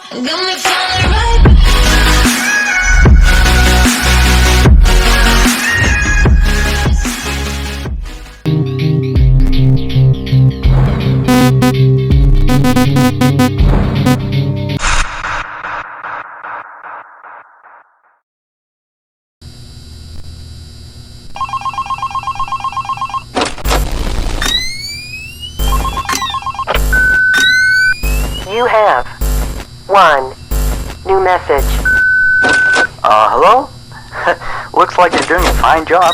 Got me feeling right. You have one new message. Hello? Looks like you're doing a fine job.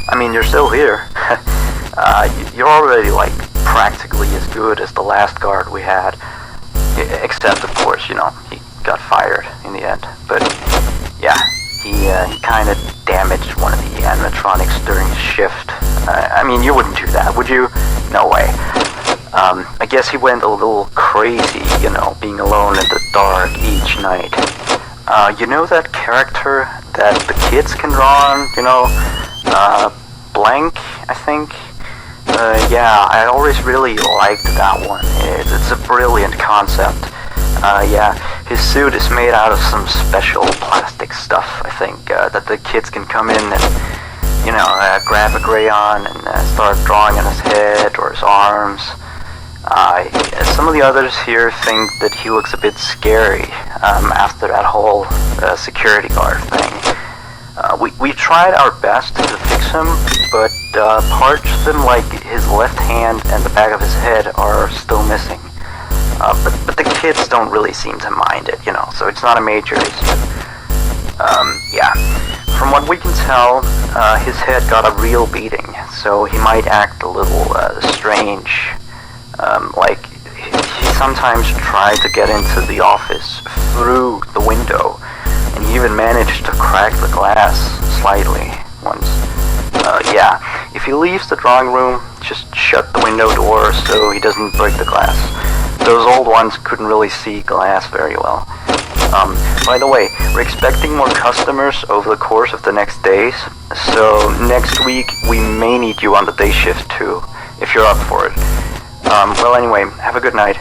I mean, you're still here. You're already, like, practically as good as the last guard we had. Except, of course, you know, he got fired in the end. But, yeah, he kind of damaged one of the animatronics during his shift. I mean, you wouldn't do that, would you? No way. I guess he went a little crazy, you know, being alone in the dark each night. You know that character that the kids can draw on, you know, Blank, I think? Yeah, I always really liked that one. It's a brilliant concept. Yeah, his suit is made out of some special plastic stuff, I think, that the kids can come in and, you know, grab a crayon and start drawing on his head or his arms. Some of the others here think that he looks a bit scary after that whole security guard thing. We tried our best to fix him, but parts of him, like his left hand and the back of his head, are still missing. But the kids don't really seem to mind it, you know, so it's not a major issue. Yeah. From what we can tell, his head got a real beating, so he might act a little strange. Like, he sometimes tried to get into the office through the window, and he even managed to crack the glass slightly once. Yeah, if he leaves the drawing room, just shut the window door so he doesn't break the glass. Those old ones couldn't really see glass very well. By the way, we're expecting more customers over the course of the next days, so next week we may need you on the day shift too, if you're up for it. Well anyway, have a good night.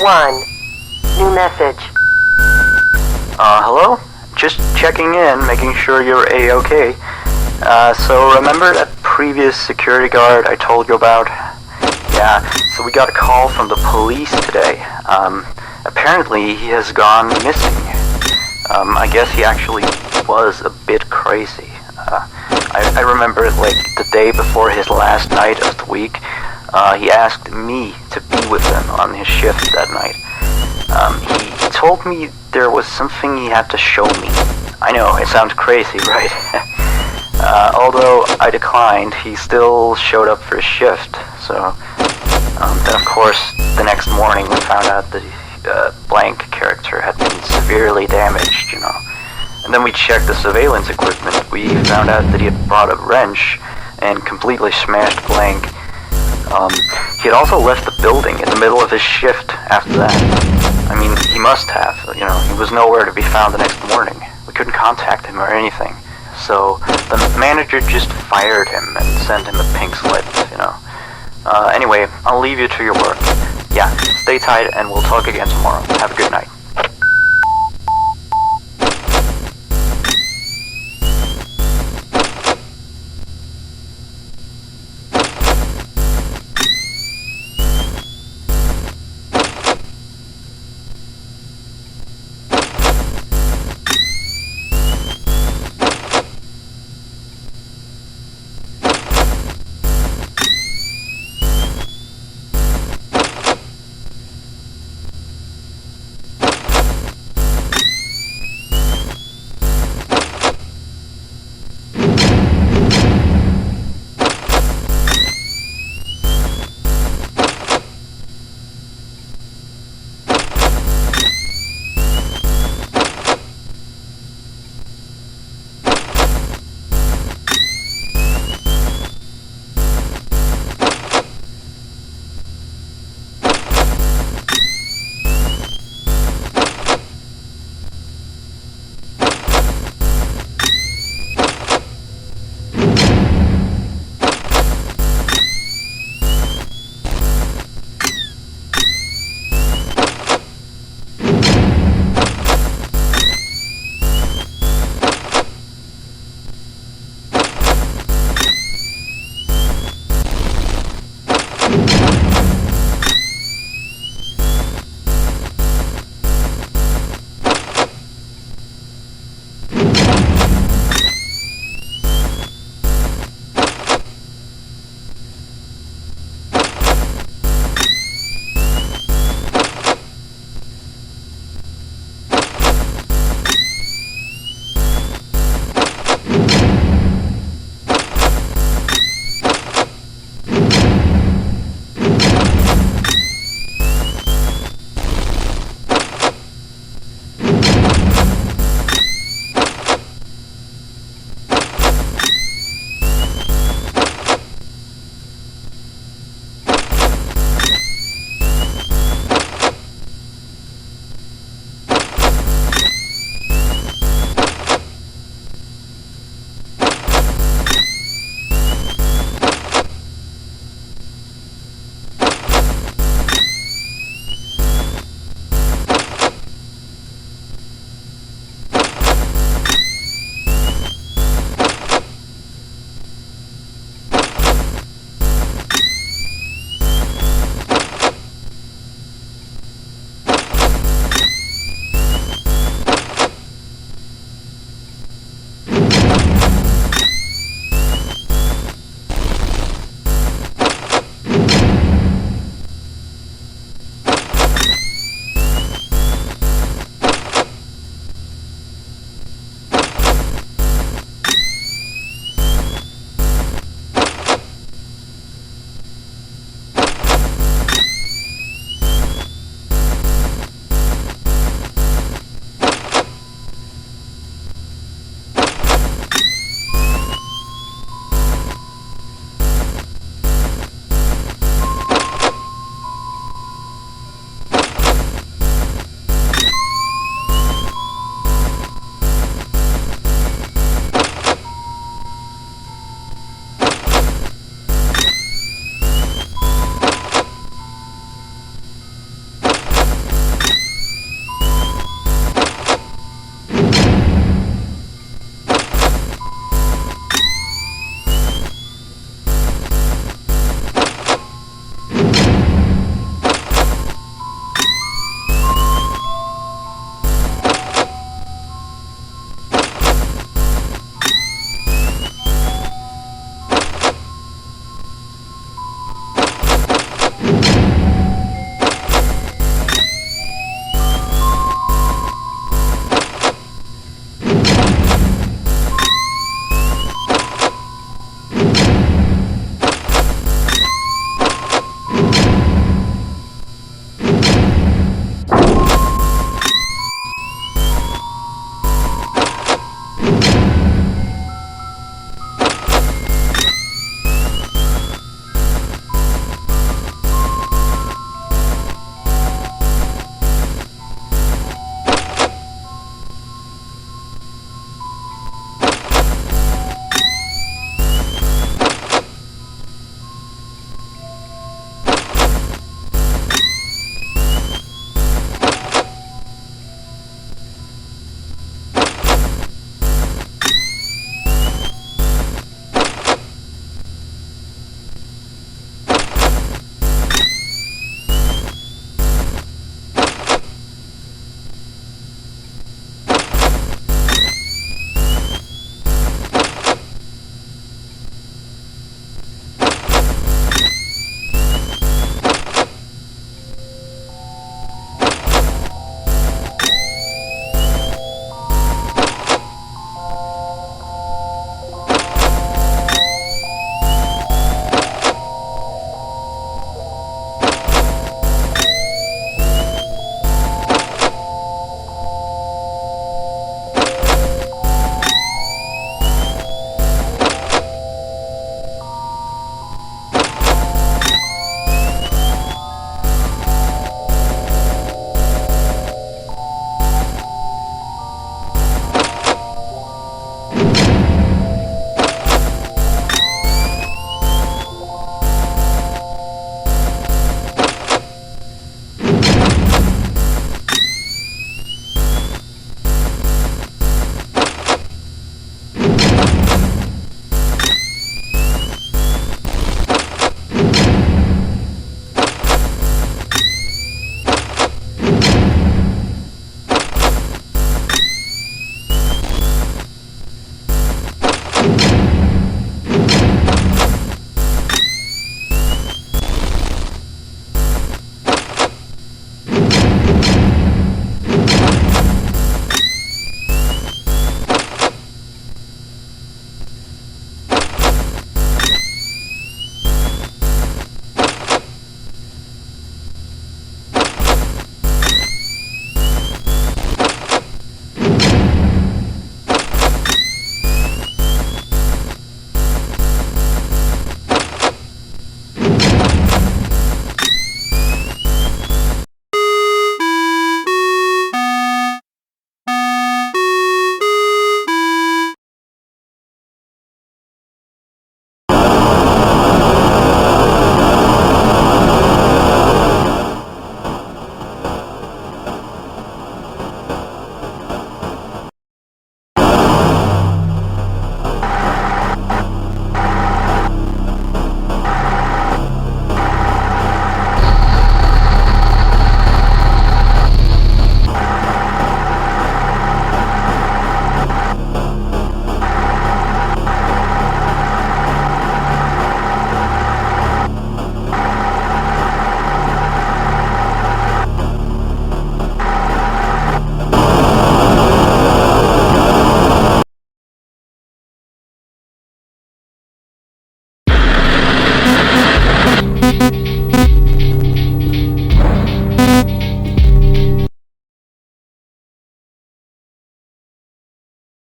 1. New message. Hello? Just checking in, making sure you're A-okay. So remember that previous security guard I told you about? Yeah, so we got a call from the police today. Apparently he has gone missing. I guess he actually was a bit crazy. I remember, like, the day before his last night of the week, he asked me to be with him on his shift that night. He told me there was something he had to show me. I know, it sounds crazy, right? Although I declined, he still showed up for his shift, so... then of course, the next morning we found out that blank character had been severely damaged, you know. And then we checked the surveillance equipment. We found out that he had brought a wrench and completely smashed blank. He had also left the building in the middle of his shift after that. I mean, he must have, you know, he was nowhere to be found the next morning. We couldn't contact him or anything. So, the manager just fired him and sent him a pink slip, you know. Anyway, I'll leave you to your work. Yeah, stay tight and we'll talk again tomorrow. Have a good night.